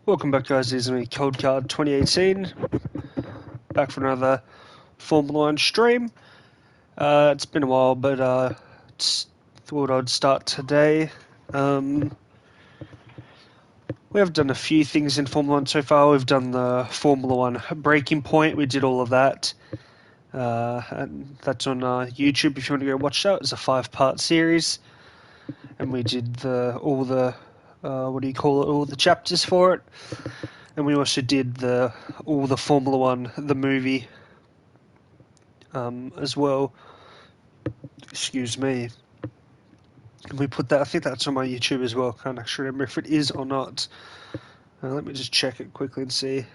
Welcome back, guys. This is me, Cold Card 2018. Back for another Formula 1 stream. It's been a while, but thought I'd start today. We have done a few things in Formula 1 so far. We've done the Formula 1 Breaking Point. We did all of that. And that's on YouTube if you want to go watch that. It's a 5-part series. And we did all the chapters for it. And we also did all the Formula 1, the movie, as well. Excuse me. And we put that, I think that's on my YouTube as well. Can't actually remember if it is or not. Let me just check it quickly and see.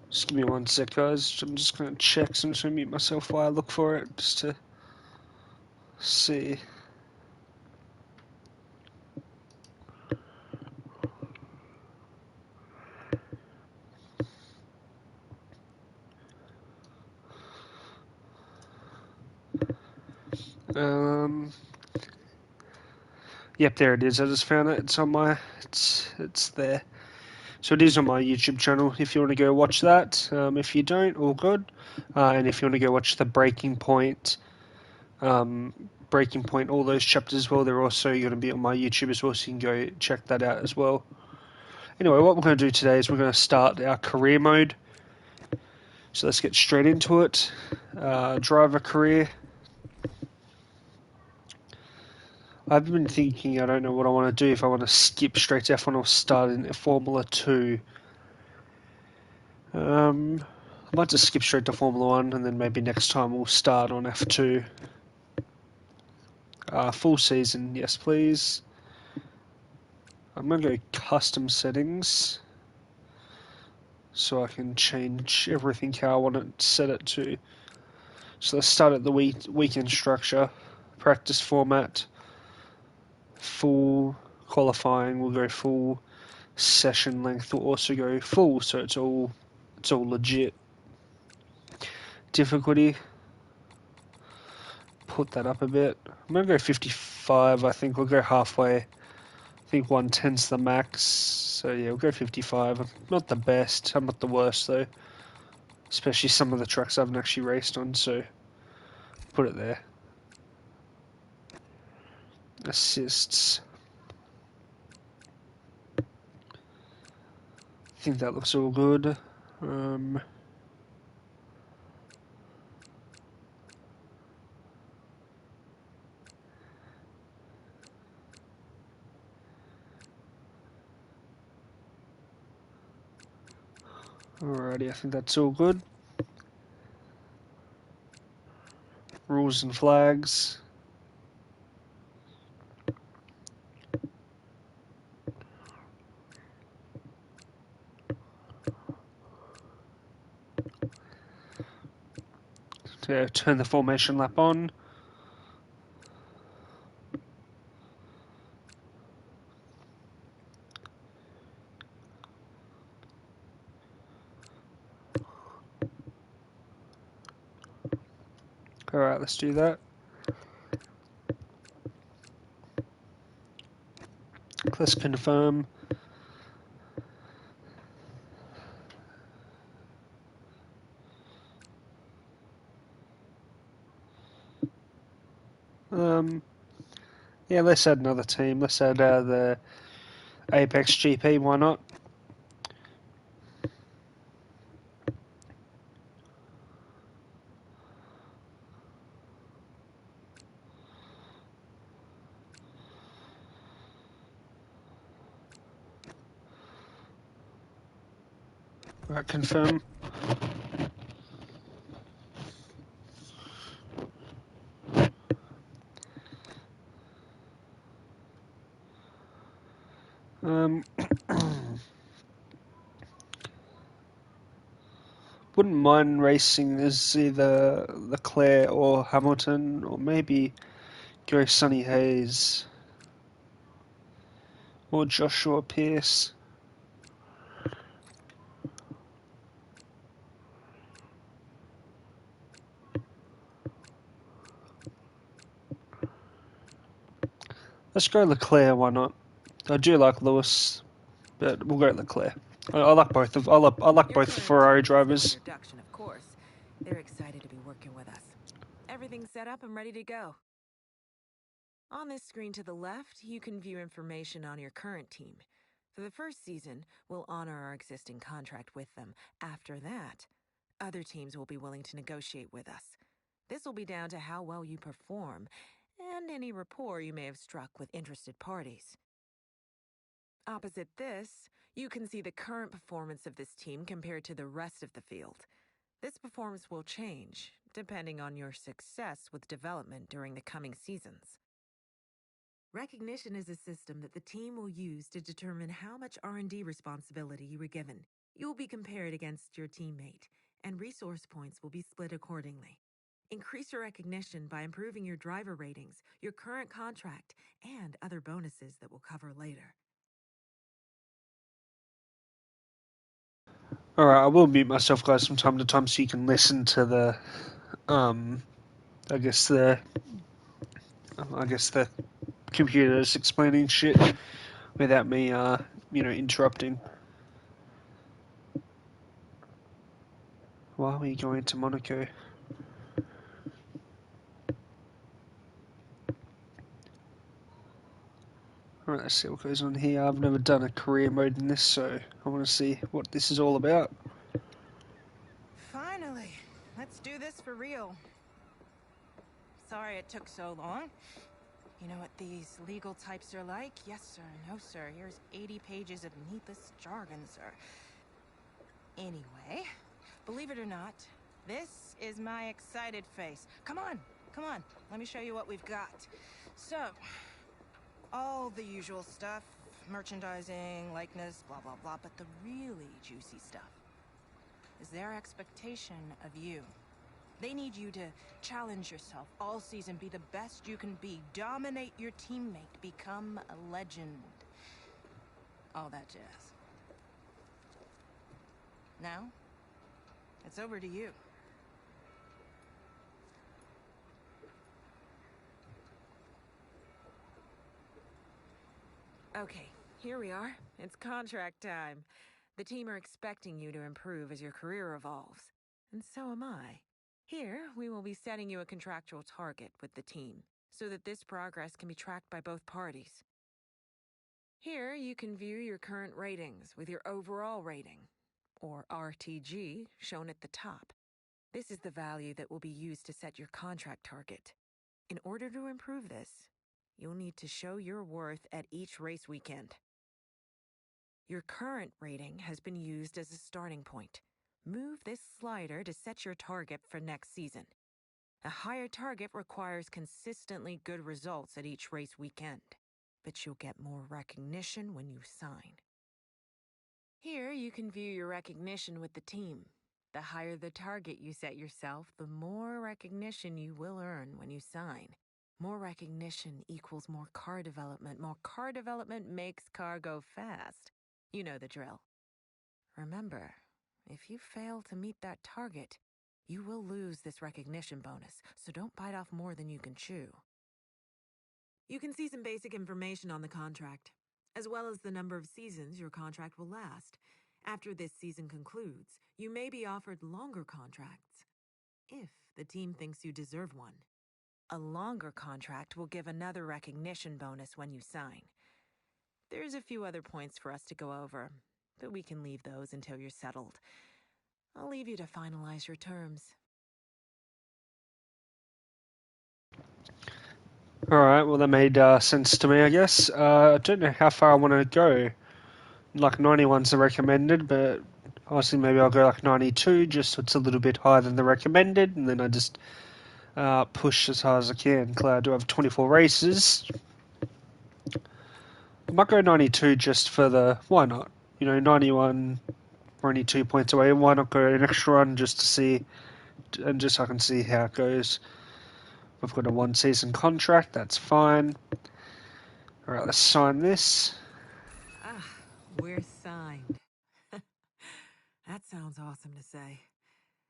Just give me one sec, guys. I'm just going to check. So I'm just going to mute myself while I look for it, just to see. Yep, there it is. I just found it. It's on my. It's there. So it is on my YouTube channel. If you want to go watch that, if you don't, all good. And if you want to go watch the Breaking Point, all those chapters as well, they're also going to be on my YouTube as well, so you can go check that out as well. Anyway, what we're going to do today is we're going to start our career mode. So let's get straight into it. Driver career. I've been thinking, I don't know what I want to do, if I want to skip straight to F1 or start in Formula 2. I might just skip straight to Formula 1 and then maybe next time we'll start on F2. Full season, yes please. I'm going to go custom settings so I can change everything how I want to set it to. So let's start at the weekend structure, practice format, full qualifying, we'll go full, session length will also go full, so it's all legit. Difficulty, put that up a bit. I'm going to go 55, I think we'll go halfway. I think 110's the max, so yeah, we'll go 55. I'm not the best, I'm not the worst though. Especially some of the tracks I haven't actually raced on, so put it there. Assists. I think that looks all good. Alrighty, I think that's all good. Rules and flags. To turn the formation lap on. Alright, let's do that. Let's confirm. Yeah, let's add another team. Let's add the Apex GP, why not? Right, confirm. Wouldn't mind racing as either Leclerc or Hamilton, or maybe go Sonny Hayes or Joshua Pierce. Let's go Leclerc, why not? I do like Lewis, but we'll go Leclerc. I like both of I like Your both the current Ferrari team is no drivers. introduction, of course. They're excited to be working with us. Everything's set up and ready to go. On this screen to the left, you can view information on your current team. For the first season, we'll honor our existing contract with them. After that, other teams will be willing to negotiate with us. This will be down to how well you perform and any rapport you may have struck with interested parties. Opposite this, you can see the current performance of this team compared to the rest of the field. This performance will change, depending on your success with development during the coming seasons. Recognition is a system that the team will use to determine how much R&D responsibility you were given. You will be compared against your teammate, and resource points will be split accordingly. Increase your recognition by improving your driver ratings, your current contract, and other bonuses that we'll cover later. Alright, I will mute myself, guys, from time to time so you can listen to the, I guess the computer's explaining shit without me, interrupting. Why are we going to Monaco? Alright, let's see what goes on here. I've never done a career mode in this, so I want to see what this is all about. Finally, let's do this for real. Sorry it took so long. You know what these legal types are like? Yes, sir. No, sir. Here's 80 pages of needless jargon, sir. Anyway, believe it or not, this is my excited face. Come on, come on. Let me show you what we've got. So, all the usual stuff. Merchandising, likeness, blah, blah, blah. But the really juicy stuff is their expectation of you. They need you to challenge yourself all season, be the best you can be, dominate your teammate, become a legend. All that jazz. Now, it's over to you. Okay, here we are. It's contract time. The team are expecting you to improve as your career evolves. And so am I. Here, we will be setting you a contractual target with the team, so that this progress can be tracked by both parties. Here, you can view your current ratings with your overall rating, or RTG, shown at the top. This is the value that will be used to set your contract target. In order to improve this, you'll need to show your worth at each race weekend. Your current rating has been used as a starting point. Move this slider to set your target for next season. A higher target requires consistently good results at each race weekend, but you'll get more recognition when you sign. Here, you can view your recognition with the team. The higher the target you set yourself, the more recognition you will earn when you sign. More recognition equals more car development. More car development makes car go fast. You know the drill. Remember, if you fail to meet that target, you will lose this recognition bonus, so don't bite off more than you can chew. You can see some basic information on the contract, as well as the number of seasons your contract will last. After this season concludes, you may be offered longer contracts, if the team thinks you deserve one. A longer contract will give another recognition bonus when you sign. There's a few other points for us to go over, but we can leave those until you're settled. I'll leave you to finalize your terms. Alright, well that made sense to me, I guess. I don't know how far I want to go. Like 91's the recommended, but honestly maybe I'll go like 92, just so it's a little bit higher than the recommended, and then I just push as hard as I can. I do have 24 races. I might go 92 just for the... Why not? 91, we're only 2 points away. Why not go an extra run just to see... And just so I can see how it goes. We've got a 1-season contract, that's fine. Alright, let's sign this. Ah, we're signed. That sounds awesome to say.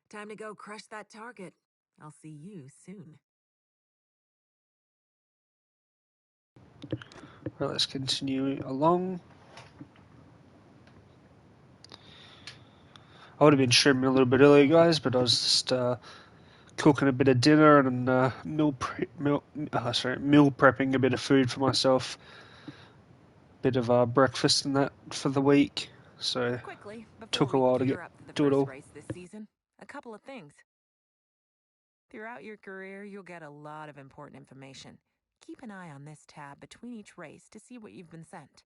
Time to go crush that target. I'll see you soon. Right, let's continue along. I would have been streaming a little bit earlier, guys, but I was just cooking a bit of dinner and meal prepping a bit of food for myself. Bit of breakfast and that for the week, so Quickly, before took a we while to gear get up for the do it first all. race this season, a couple of things. Throughout your career, you'll get a lot of important information. Keep an eye on this tab between each race to see what you've been sent.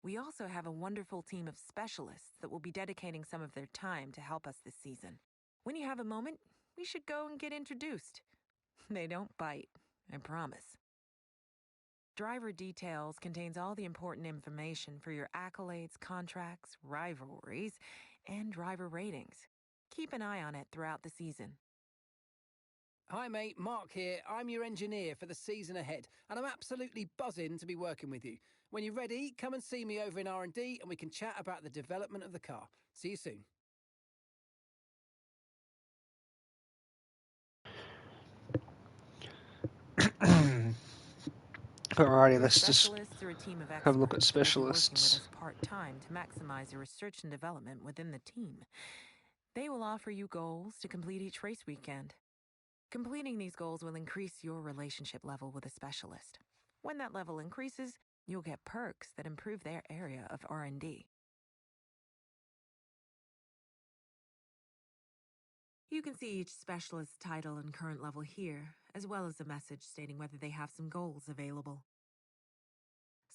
We also have a wonderful team of specialists that will be dedicating some of their time to help us this season. When you have a moment, we should go and get introduced. They don't bite, I promise. Driver Details contains all the important information for your accolades, contracts, rivalries, and driver ratings. Keep an eye on it throughout the season. Hi mate, Mark here. I'm your engineer for the season ahead, and I'm absolutely buzzing to be working with you. When you're ready, come and see me over in R&D and we can chat about the development of the car. See you soon. Alrighty, Your let's just specialists are a team of have a look at experts that will be working with specialists. us part-time to maximize your research and development within the team. They will offer you goals to complete each race weekend. Completing these goals will increase your relationship level with a specialist. When that level increases, you'll get perks that improve their area of R&D. You can see each specialist's title and current level here, as well as a message stating whether they have some goals available.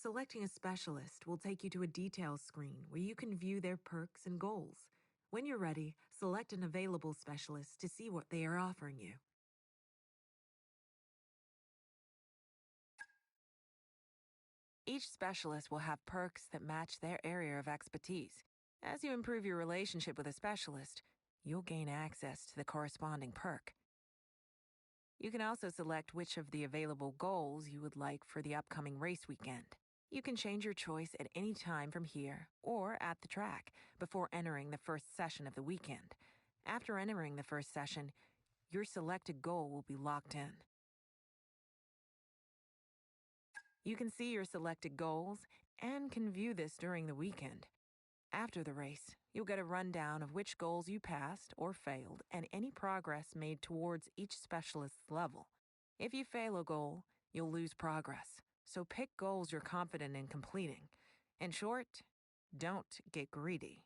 Selecting a specialist will take you to a details screen where you can view their perks and goals. When you're ready, select an available specialist to see what they are offering you. Each specialist will have perks that match their area of expertise. As you improve your relationship with a specialist, you'll gain access to the corresponding perk. You can also select which of the available goals you would like for the upcoming race weekend. You can change your choice at any time from here or at the track before entering the first session of the weekend. After entering the first session, your selected goal will be locked in. You can see your selected goals and can view this during the weekend. After the race, you'll get a rundown of which goals you passed or failed and any progress made towards each specialist's level. If you fail a goal, you'll lose progress, so pick goals you're confident in completing. In short, don't get greedy.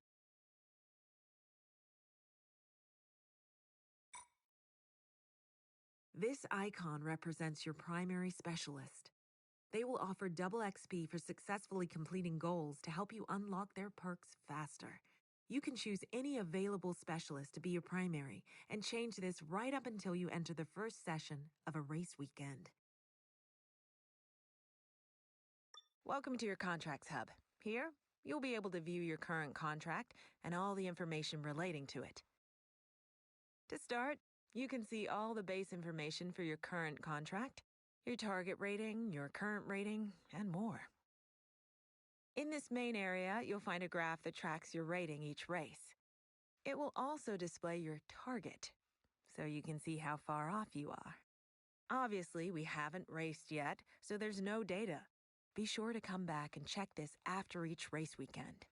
This icon represents your primary specialist. They will offer double XP for successfully completing goals to help you unlock their perks faster. You can choose any available specialist to be your primary and change this right up until you enter the first session of a race weekend. Welcome to your Contracts Hub. Here, you'll be able to view your current contract and all the information relating to it. To start, you can see all the base information for your current contract, your target rating, your current rating, and more. In this main area, you'll find a graph that tracks your rating each race. It will also display your target, so you can see how far off you are. Obviously, we haven't raced yet, so there's no data. Be sure to come back and check this after each race weekend.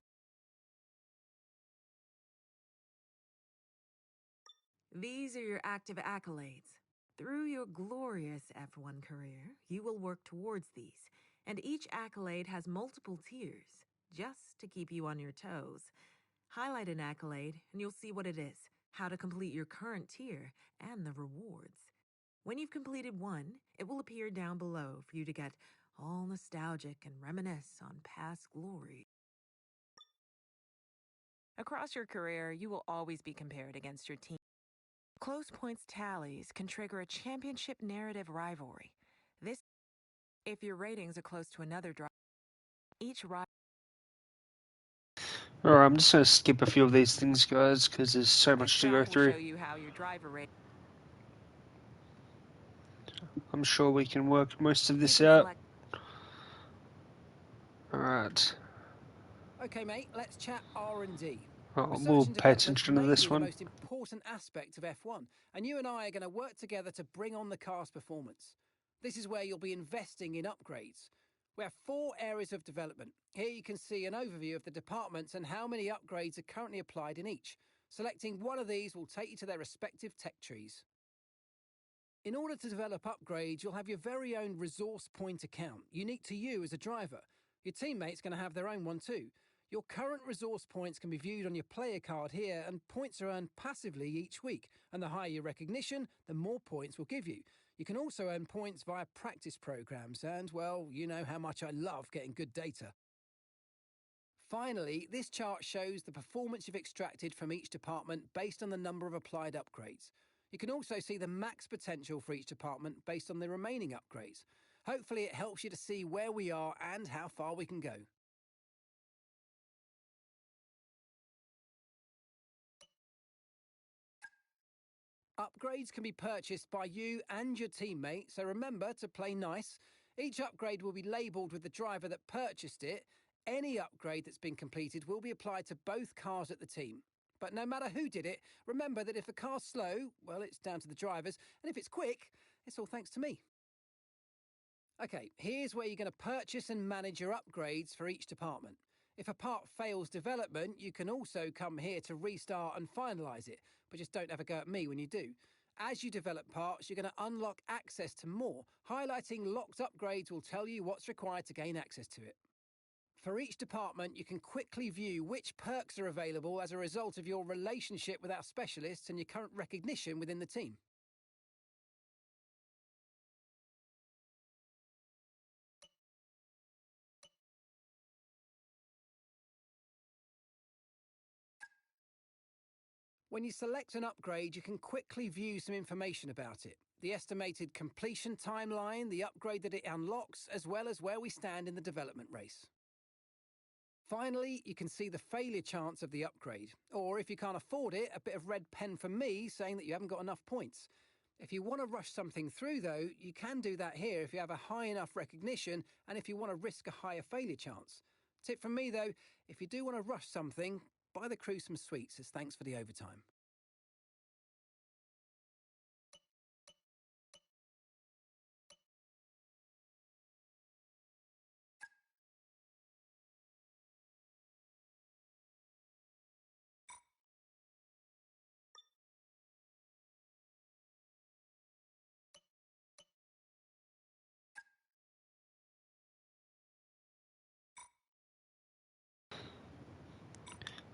These are your active accolades. Through your glorious F1 career, you will work towards these, and each accolade has multiple tiers, just to keep you on your toes. Highlight an accolade, and you'll see what it is, how to complete your current tier, and the rewards. When you've completed one, it will appear down below for you to get all nostalgic and reminisce on past glory. Across your career, you will always be compared against your team. Close points tallies can trigger a championship narrative rivalry. This, if your ratings are close to another driver, each rival. Alright, I'm just going to skip a few of these things, guys, because there's so This much to go graph will through. show you how your driver rating. I'm sure we can work most of You this can out. select. Alright. Okay mate, let's chat R&D. Oh, Research we'll and pay development attention to may this be the one. most important aspect of F1, and you and I are going to work together to bring on the car's performance. This is where you'll be investing in upgrades. We have 4 areas of development. Here you can see an overview of the departments and how many upgrades are currently applied in each. Selecting one of these will take you to their respective tech trees. In order to develop upgrades, you'll have your very own resource point account, unique to you as a driver. Your teammate's going to have their own one too. Your current resource points can be viewed on your player card here, and points are earned passively each week. And the higher your recognition, the more points we'll give you. You can also earn points via practice programs, and, well, you know how much I love getting good data. Finally, this chart shows the performance you've extracted from each department based on the number of applied upgrades. You can also see the max potential for each department based on the remaining upgrades. Hopefully it helps you to see where we are and how far we can go. Upgrades can be purchased by you and your teammate, so remember to play nice. Each upgrade will be labelled with the driver that purchased it. Any upgrade that's been completed will be applied to both cars at the team. But no matter who did it, remember that if the car's slow, well, it's down to the drivers, and if it's quick, it's all thanks to me. Okay, here's where you're going to purchase and manage your upgrades for each department. If a part fails development, you can also come here to restart and finalise it, but just don't have a go at me when you do. As you develop parts, you're going to unlock access to more. Highlighting locked upgrades will tell you what's required to gain access to it. For each department, you can quickly view which perks are available as a result of your relationship with our specialists and your current recognition within the team. When you select an upgrade, you can quickly view some information about it. The estimated completion timeline, the upgrade that it unlocks, as well as where we stand in the development race. Finally, you can see the failure chance of the upgrade, or if you can't afford it, a bit of red pen from me saying that you haven't got enough points. If you want to rush something through though, you can do that here if you have a high enough recognition and if you want to risk a higher failure chance. Tip from me though, if you do want to rush something, buy the crew some sweets as thanks for the overtime.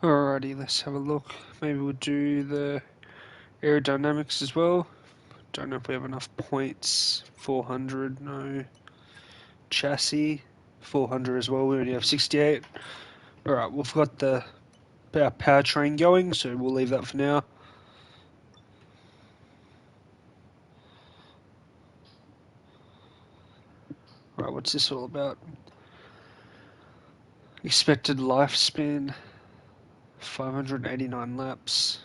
Alrighty, let's have a look. Maybe we'll do the aerodynamics as well. Don't know if we have enough points. 400, no. Chassis, 400 as well. We only have 68. Alright, we've got our powertrain going, so we'll leave that for now. Right, what's this all about? Expected lifespan, 589 laps.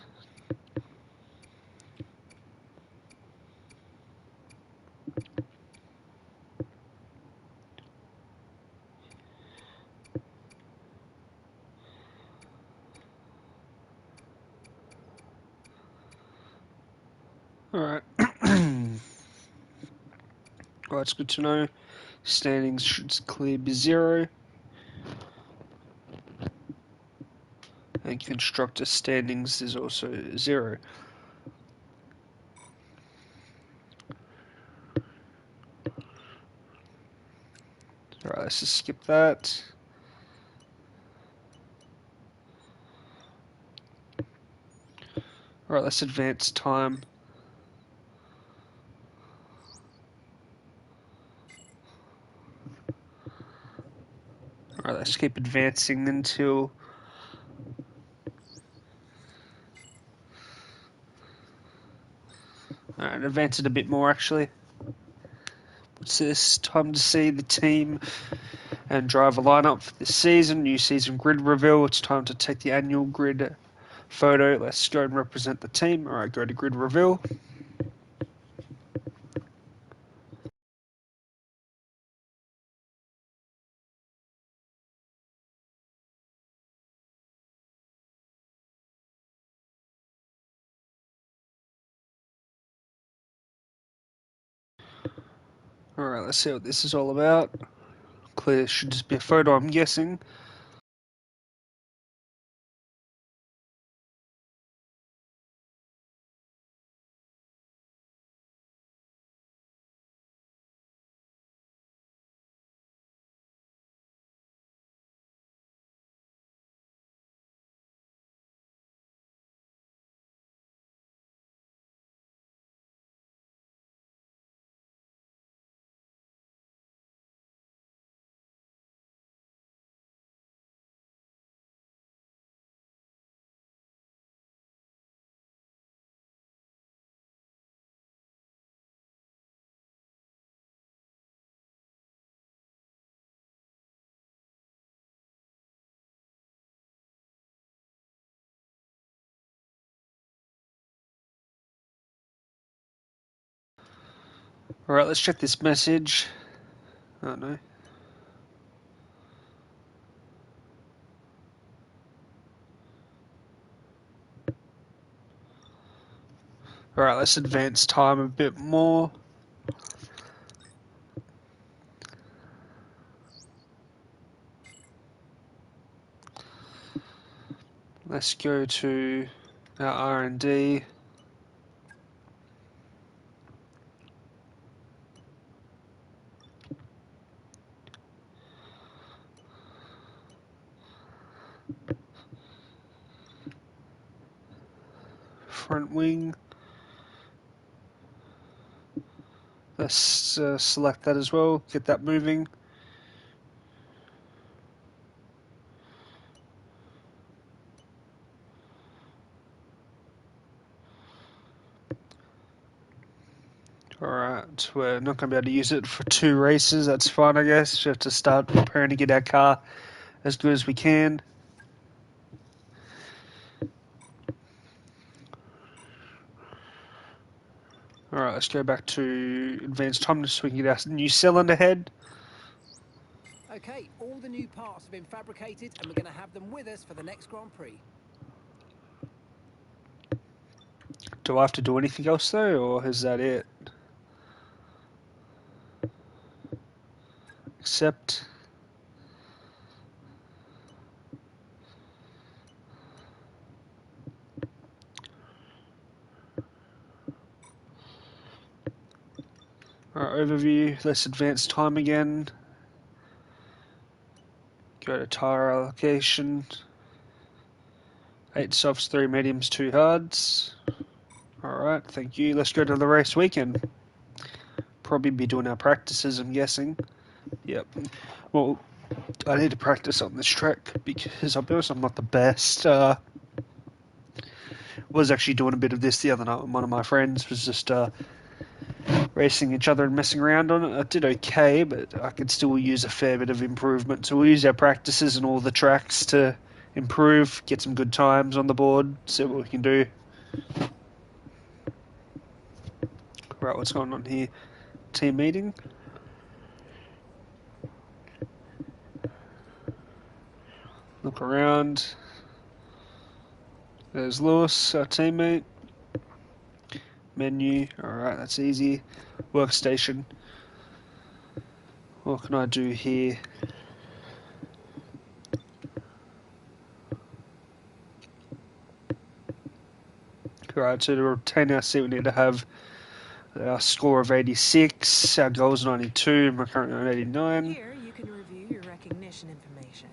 Alright. Well, that's good to know. Standings should clear be 0. And constructor standings is also 0. Alright, let's just skip that. Alright, let's advance time. Alright, let's keep advancing until... Alright, advance it a bit more actually. What's this? Time to see the team and driver lineup for this season. New season grid reveal. It's time to take the annual grid photo. Let's go and represent the team. Alright, go to grid reveal. Alright, let's see what this is all about. Hopefully it should just be a photo, I'm guessing. Alright, let's check this message. Oh no. Alright, let's advance time a bit more. Let's go to our R&D. Front wing. Let's select that as well, get that moving. Alright, we're not going to be able to use it for 2 races, that's fine I guess. We have to start preparing to get our car as good as we can. Alright, let's go back to advanced time so we can get our new cylinder head. Okay, all the new parts have been fabricated and we're going to have them with us for the next Grand Prix. Do I have to do anything else though, or is that it? Accept. Alright, overview, let's advance time again. Go to tire allocation. 8 softs, 3 mediums, 2 hards. Alright, thank you. Let's go to the race weekend. Probably be doing our practices, I'm guessing. Yep. Well, I need to practice on this track because I'll be honest, I'm not the best. Was actually doing a bit of this the other night with one of my friends. Was just racing each other and messing around on it. I did okay, but I could still use a fair bit of improvement. So we'll use our practices and all the tracks to improve, get some good times on the board, see what we can do. Right, what's going on here? Team meeting. Look around. There's Lewis, our teammate. Menu. Alright, that's easy. Workstation. What can I do here? Right, so to obtain our seat we need to have our score of 86, our goal is 92, and we're currently on 89. Here, you can review your recognition information.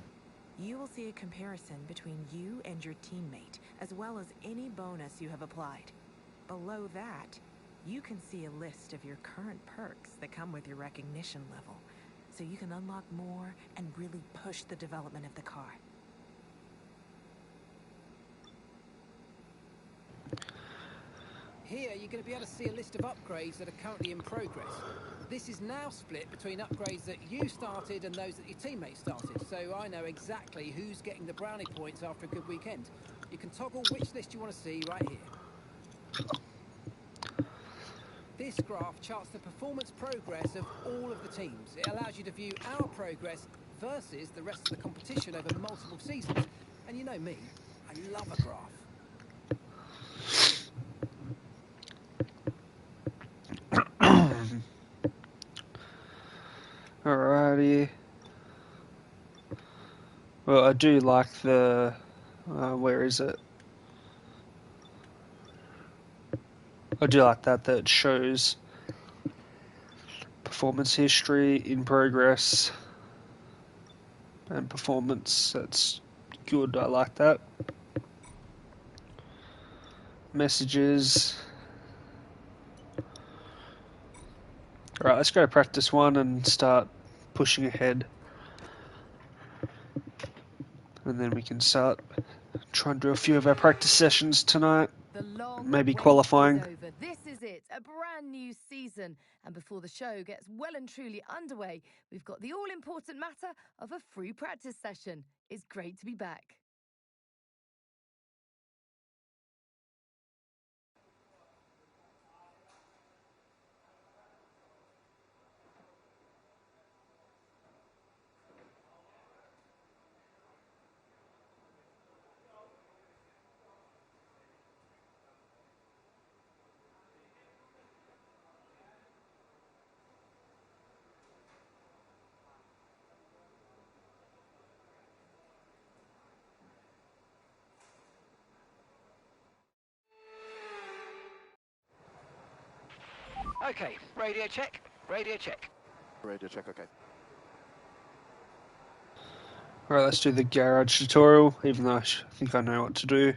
You will see a comparison between you and your teammate, as well as any bonus you have applied. Below that, you can see a list of your current perks that come with your recognition level, so you can unlock more and really push the development of the car. Here, you're going to be able to see a list of upgrades that are currently in progress. This is now split between upgrades that you started and those that your teammates started, so I know exactly who's getting the brownie points after a good weekend. You can toggle which list you want to see right here. This graph charts the performance progress of all of the teams. It allows you to view our progress versus the rest of the competition over multiple seasons. And you know me, I love a graph. Alrighty. Well, I do like the... where is it? I do like that it shows performance history, in progress, and performance. That's good, I like that. Messages. Alright, let's go to practice 1 and start pushing ahead. And then we can start trying to do a few of our practice sessions tonight. The long Maybe wait qualifying. is over. This is it, a brand new season. And before the show gets well and truly underway, we've got the all-important matter of a free practice session. It's great to be back. Okay, radio check, radio check. Radio check, okay. Alright, let's do the garage tutorial, even though I think I know what to do.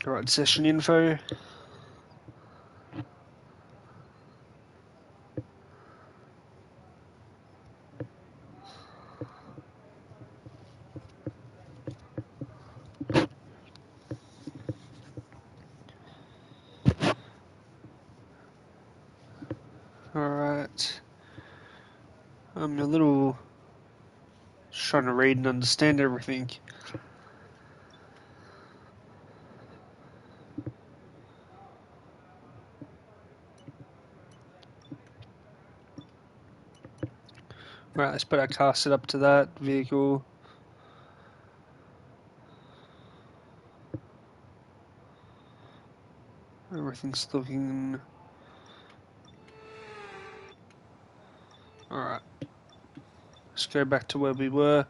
Alright, session info. Alright. I'm a little just trying to read and understand everything. Right, let's put our car set up to that vehicle. Everything's looking... Alright. Let's go back to where we were.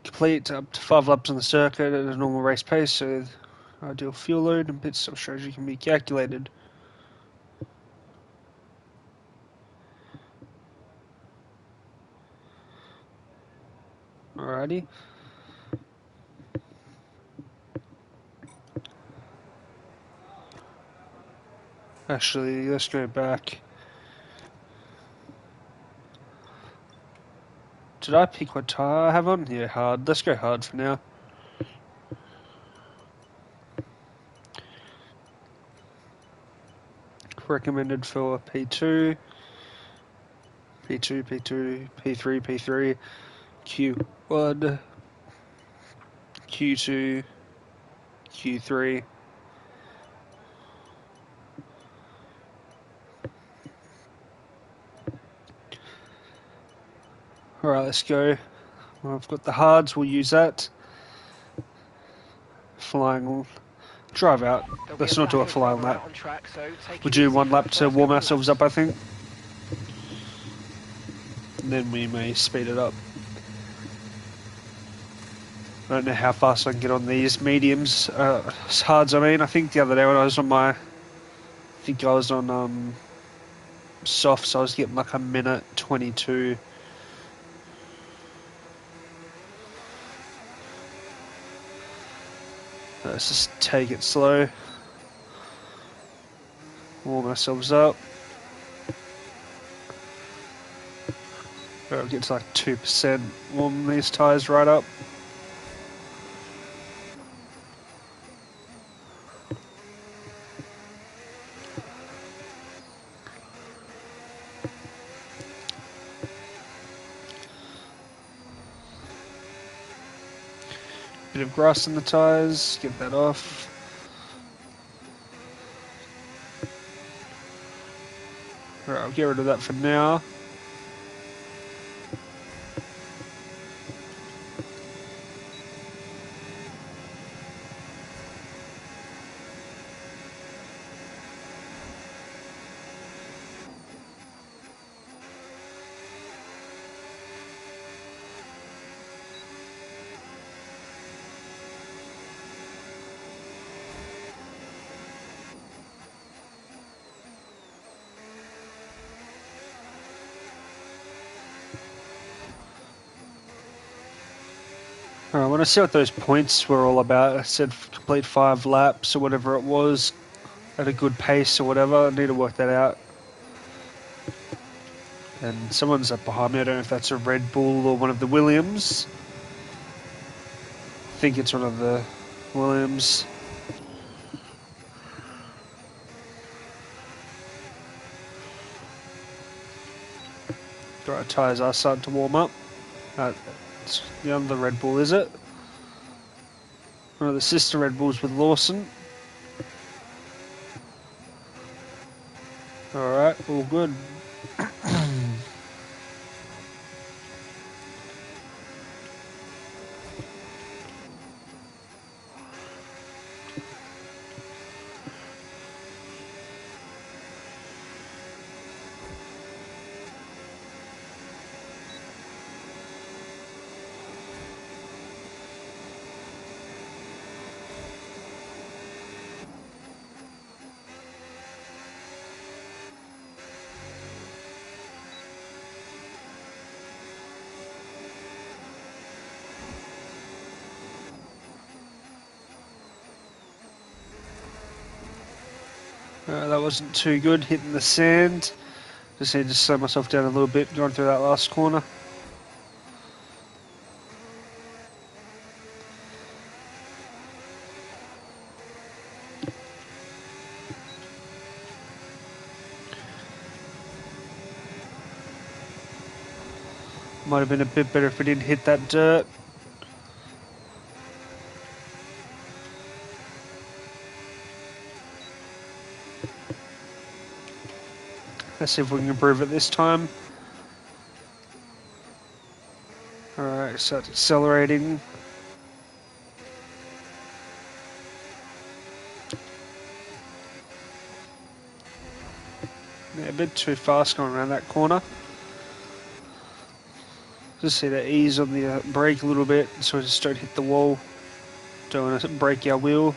Complete up to 5 laps on the circuit at a normal race pace, so ideal fuel load and pit stop strategy can be calculated. Alrighty. Actually, let's go back. Did I pick what tyre I have on? Yeah, hard. Let's go hard for now. Recommended for P2, P2, P2, P3, P3, Q1, Q2, Q3. Alright, let's go. Well, I've got the hards, we'll use that. Flying, drive out. Let's not do a flying lap. We'll do 1 lap to warm ourselves up, I think. And then we may speed it up. I don't know how fast I can get on these mediums, hards I mean. I think the other day when I was on my, softs, I was getting like a minute 22. Let's just take it slow. Warm ourselves up. I'll get to like 2%. Warm these tyres right up. Bit of grass in the tyres, get that off. Alright, I'll get rid of that for now. Alright, I want to see what those points were all about. I said complete 5 laps or whatever it was at a good pace or whatever. I need to work that out. And someone's up behind me. I don't know if that's a Red Bull or one of the Williams. I think it's one of the Williams. Alright, tyres are starting to warm up. It's the other Red Bull, is it? One of the sister Red Bulls with Lawson. Alright, all good. That wasn't too good, hitting the sand. Just need to slow myself down a little bit going through that last corner. Might have been a bit better if we didn't hit that dirt. Let's see if we can improve it this time. Alright, start accelerating. Yeah, a bit too fast going around that corner. Just see that ease on the brake a little bit so we just don't hit the wall. Don't want to break our wheel.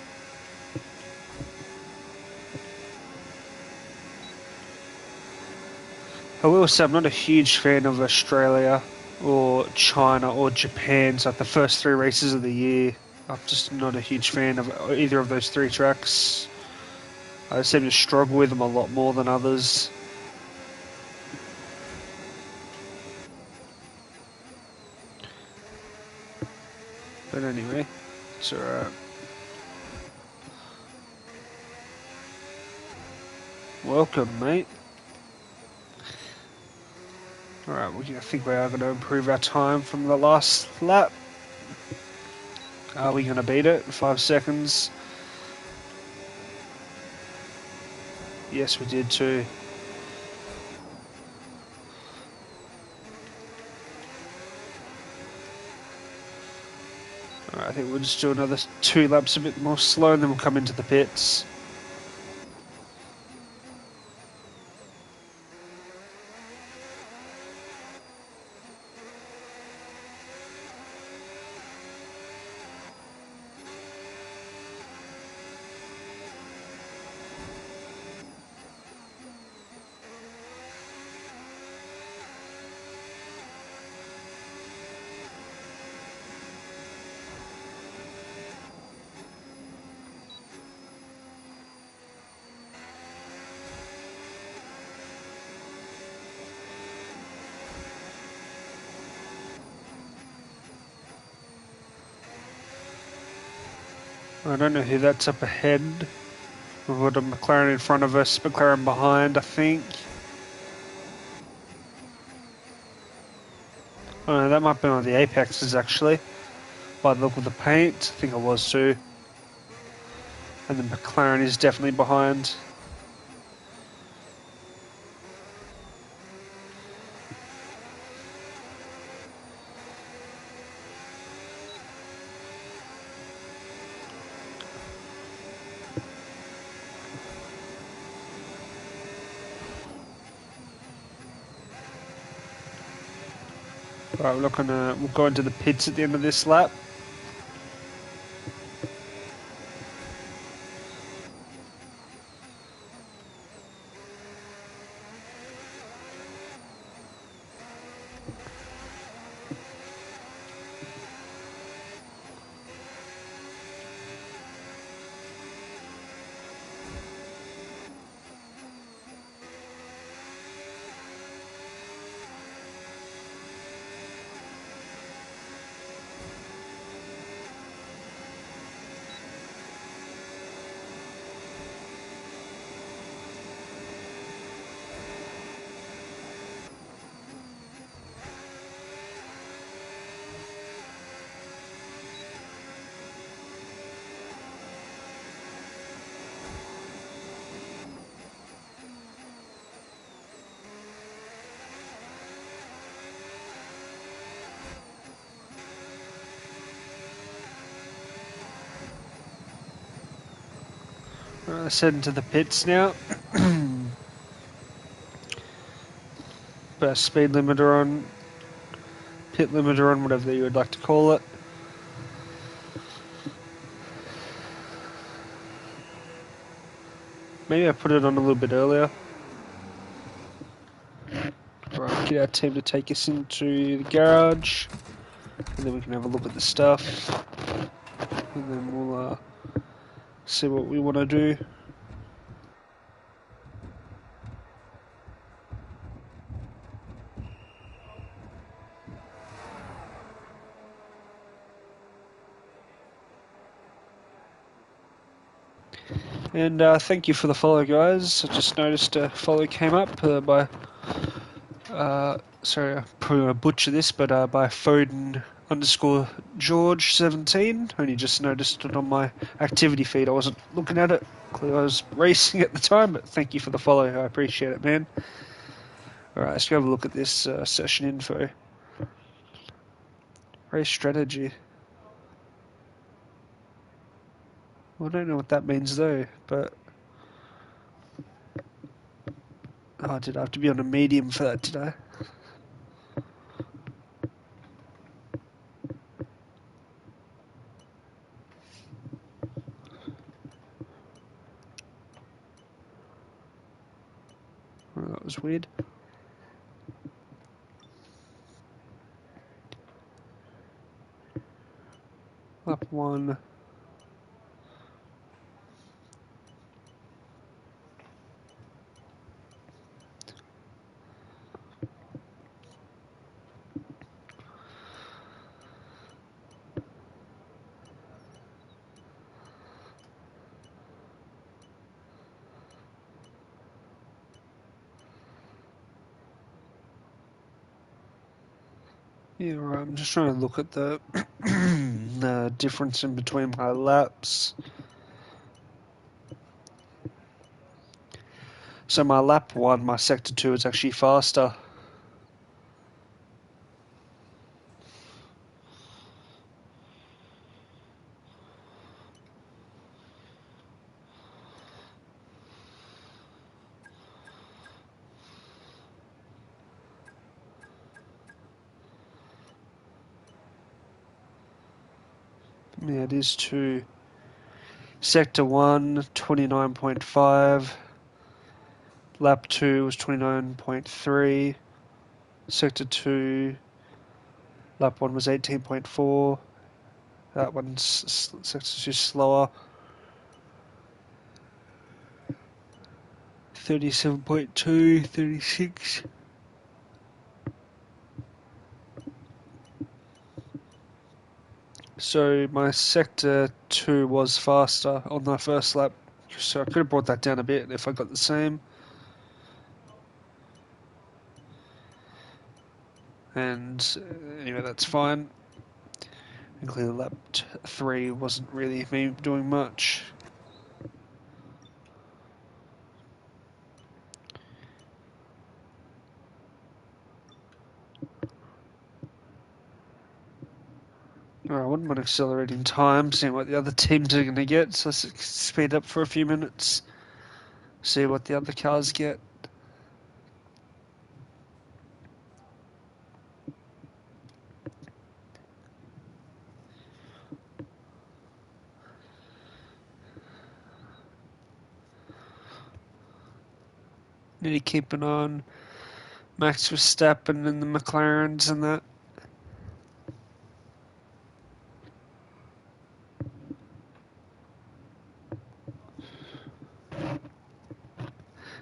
I will say I'm not a huge fan of Australia or China or Japan. It's like the first 3 races of the year. I'm just not a huge fan of either of those 3 tracks. I seem to struggle with them a lot more than others. But anyway, it's alright. Welcome, mate. Alright, I think we are going to improve our time from the last lap. Are we going to beat it? 5 seconds. Yes, we did too. Alright, I think we'll just do another 2 laps a bit more slow and then we'll come into the pits. I don't know who that's up ahead. We've got a McLaren in front of us, McLaren behind, I think. Oh no, that might be one of the Apexes actually. by the look of the paint. I think I was too. And then McLaren is definitely behind. Alright, we'll go into the pits at the end of this lap. Let's head into the pits now. Put our speed limiter on, pit limiter on, whatever you would like to call it. Maybe I put it on a little bit earlier. Right, get our team to take us into the garage, and then we can have a look at the stuff, and then we'll see what we want to do. And thank you for the follow, guys. I just noticed a follow came up by, sorry, I'm probably going to butcher this, but by Foden_George17. Only just noticed it on my activity feed. I wasn't looking at it. Clearly I was racing at the time, but thank you for the follow. I appreciate it, man. Alright, let's go have a look at this session info. Race strategy. Well, I don't know what that means though, but... Oh, did I have to be on a medium for that, did I? Well, that was weird. Lap 1. Yeah, right. I'm just trying to look at the the difference in between my laps. So my lap 1, my sector 2 is actually faster. Yeah, it is too. Sector 1, 29.5. Lap 2 was 29.3. Sector 2, lap 1 was 18.4. That one's sector 2 slower. 37.2, 36. So my sector 2 was faster on that first lap, so I could have brought that down a bit if I got the same. And anyway, that's fine. And clearly lap 3 wasn't really me doing much. I wouldn't mind accelerating time, seeing what the other teams are going to get, so let's speed up for a few minutes, see what the other cars get. Need to keep an eye on Max Verstappen and the McLarens and that.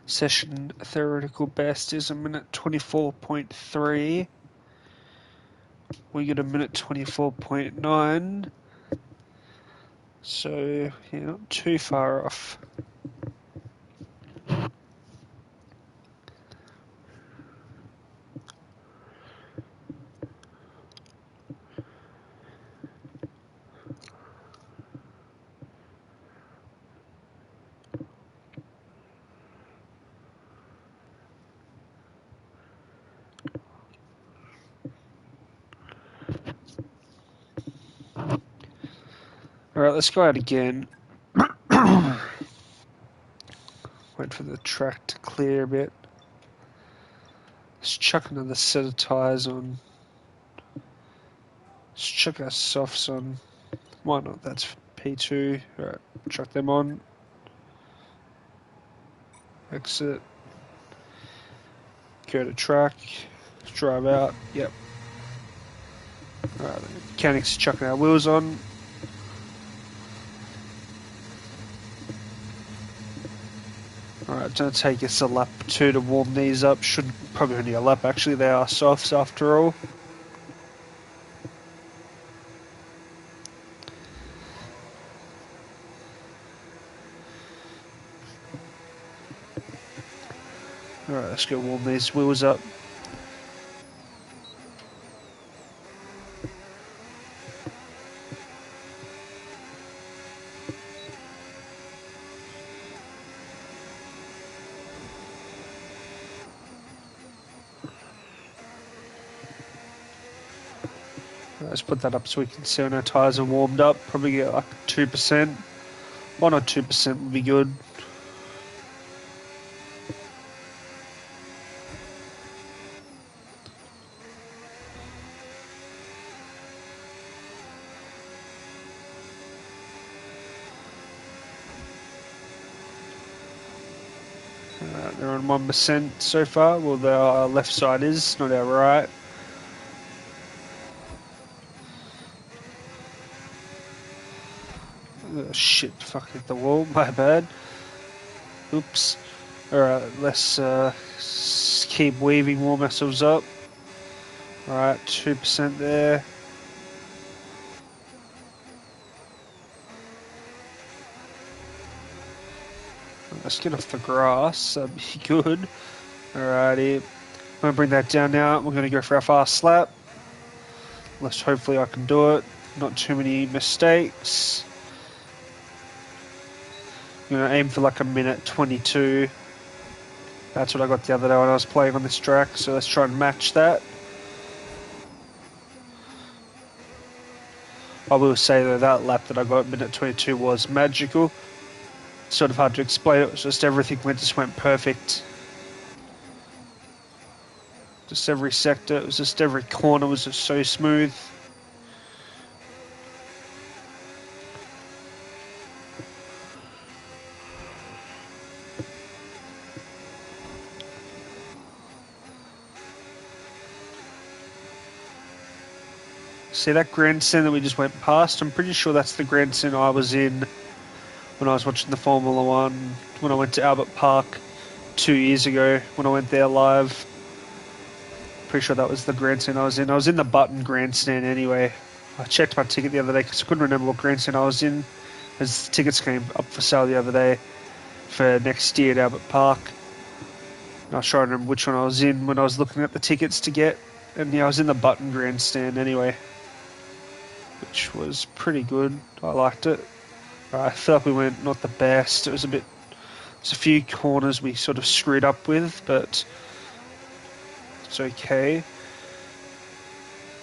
Session theoretical best is a minute 24.3. We get a minute 24.9. So, yeah, not too far off. Alright, let's go out again. Wait for the track to clear a bit. Let's chuck another set of tyres on. Let's chuck our softs on. Why not? That's P2. Alright, chuck them on. Exit. Go to track. Drive out. Yep. Alright, the mechanics chucking our wheels on. Alright, it's going to take us a lap 2 to warm these up. Should probably only a lap actually. They are softs after all. Alright, let's go warm these wheels up. Let's put that up so we can see when our tyres are warmed up. Probably get like 2%. 1 or 2% would be good. They're on 1% so far. Well, our left side is, not our right. Oh, shit, fuck, hit the wall, my bad. Oops. Alright, let's keep weaving, warm ourselves up. Alright, 2% there. Let's get off the grass, that'd be good. Alrighty, I'm going to bring that down now. We're going to go for our fast lap. Let's hopefully I can do it. Not too many mistakes. I'm going to aim for like a minute 22. That's what I got the other day when I was playing on this track, so let's try and match that. I will say though, that lap that I got, minute 22, was magical. Sort of hard to explain, it was just everything just went perfect. Just every sector, it was just every corner was just so smooth. See that grandstand that we just went past? I'm pretty sure that's the grandstand I was in when I was watching the Formula One, when I went to Albert Park 2 years ago, when I went there live. Pretty sure that was the grandstand I was in. I was in the Button grandstand anyway. I checked my ticket the other day because I couldn't remember what grandstand I was in, as tickets came up for sale the other day for next year at Albert Park. And I was trying to remember which one I was in when I was looking at the tickets to get. And yeah, I was in the Button grandstand anyway. which was pretty good. I liked it. I feel like we went not the best. There's a few corners we sort of screwed up with, but it's okay.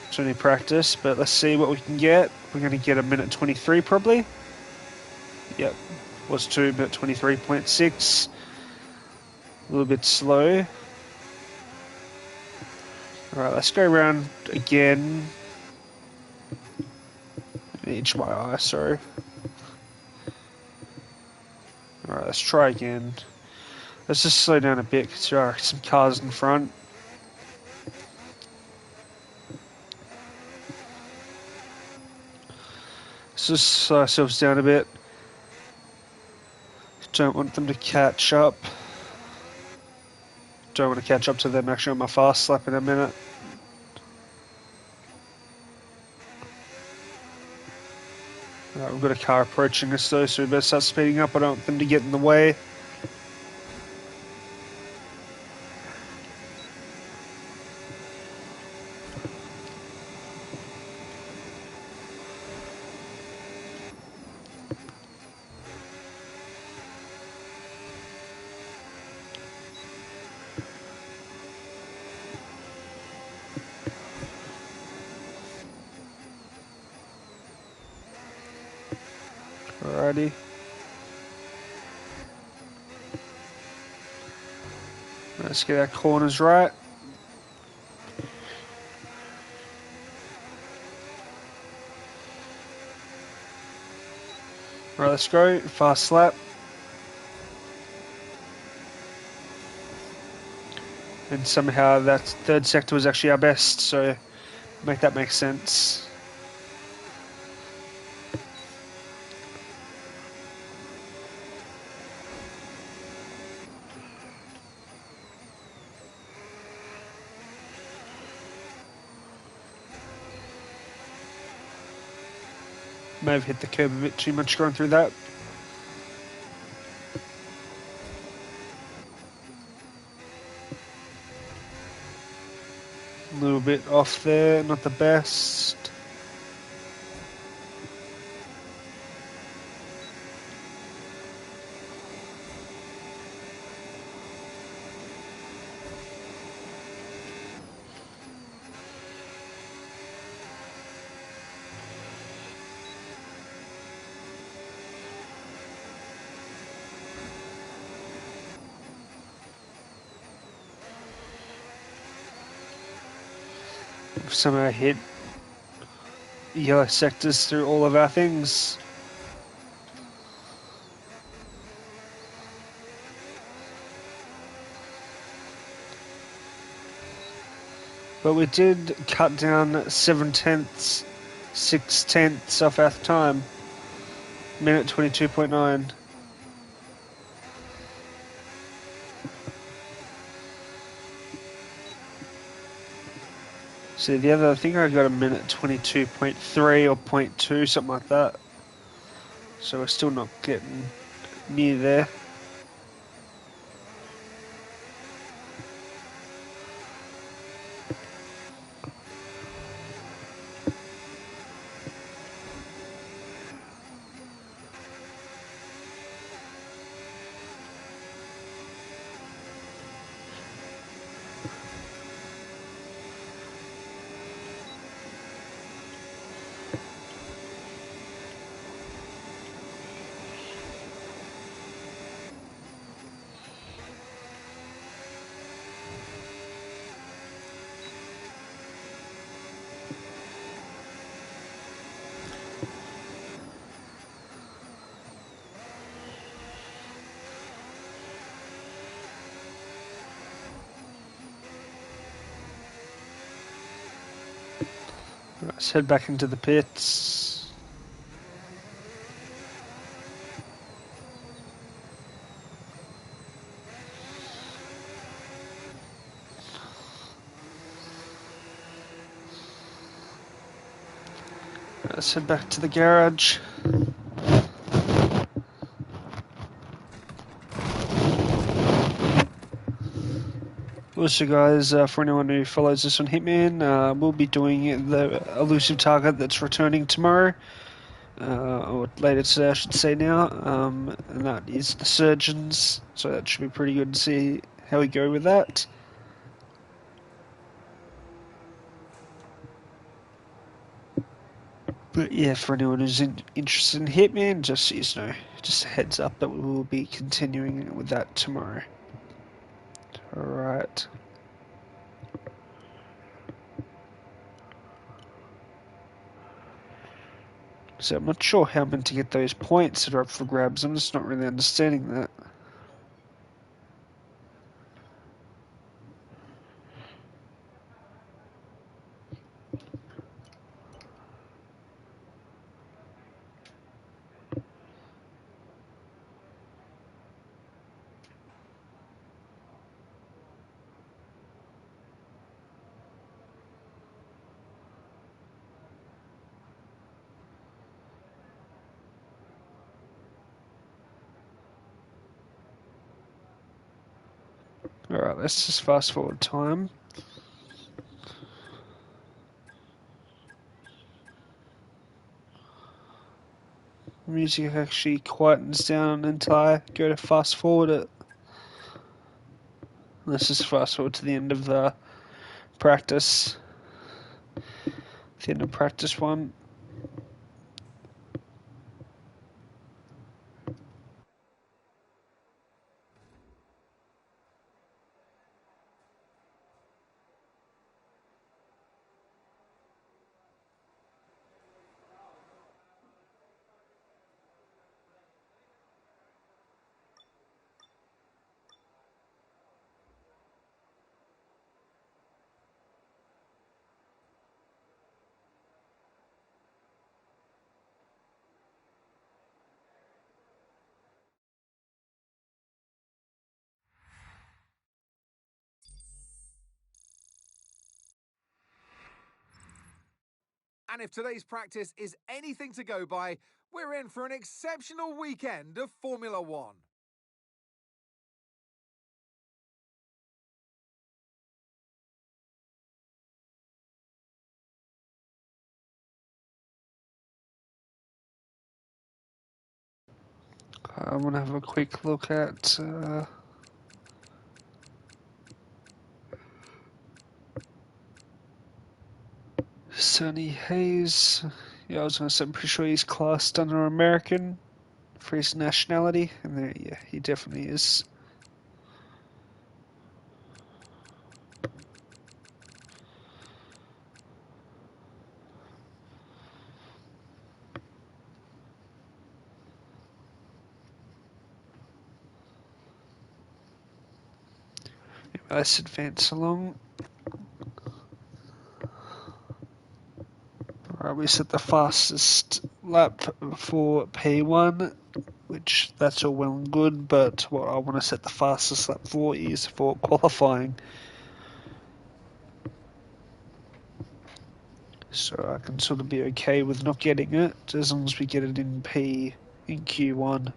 It's only practice, but let's see what we can get. We're going to get a minute 23 probably. Yep, was 2 minute 23.6. A little bit slow. Alright, let's go around again. Itch my eye, sorry. Alright, let's try again. Let's just slow down a bit because there are some cars in front. Let's just slow ourselves down a bit. Don't want them to catch up. Don't want to catch up to them actually on my fast lap in a minute. Right, we've got a car approaching us though, so we better start speeding up. I don't want them to get in the way. Alrighty. Let's get our corners right. Right, let's go. Fast lap. And somehow that third sector was actually our best, so make that make sense. May have hit the curb a bit too much going through that. A little bit off there, not the best. Somehow hit yellow sectors through all of our things. But we did cut down 7/10, 6/10 off our time. Minute 22.9. So the other, I think I got a minute 22.3 or 0.2, something like that. So we're still not getting near there. Let's head back into the pits. Let's head back to the garage. Also, guys, for anyone who follows us on Hitman, we'll be doing the elusive target that's returning tomorrow, or later today, I should say now, and that is the Surgeons, so that should be pretty good to see how we go with that. But yeah, for anyone who's interested in Hitman, just just a heads up that we will be continuing with that tomorrow. Alright. So I'm not sure how I'm meant to get those points that are up for grabs. I'm just not really understanding that. Alright, let's just fast forward time. The music actually quietens down until I go to fast forward it. Let's just fast forward to the end of the practice. The end of practice 1. And if today's practice is anything to go by, we're in for an exceptional weekend of Formula One. I want to have a quick look at Sonny Hayes. Yeah, I was going to say, I'm pretty sure he's classed under American for his nationality, and there, yeah, he definitely is. Let's advance along. Alright, we set the fastest lap for P1, which that's all well and good, but what I want to set the fastest lap for is for qualifying. So I can sort of be okay with not getting it, as long as we get it in Q1.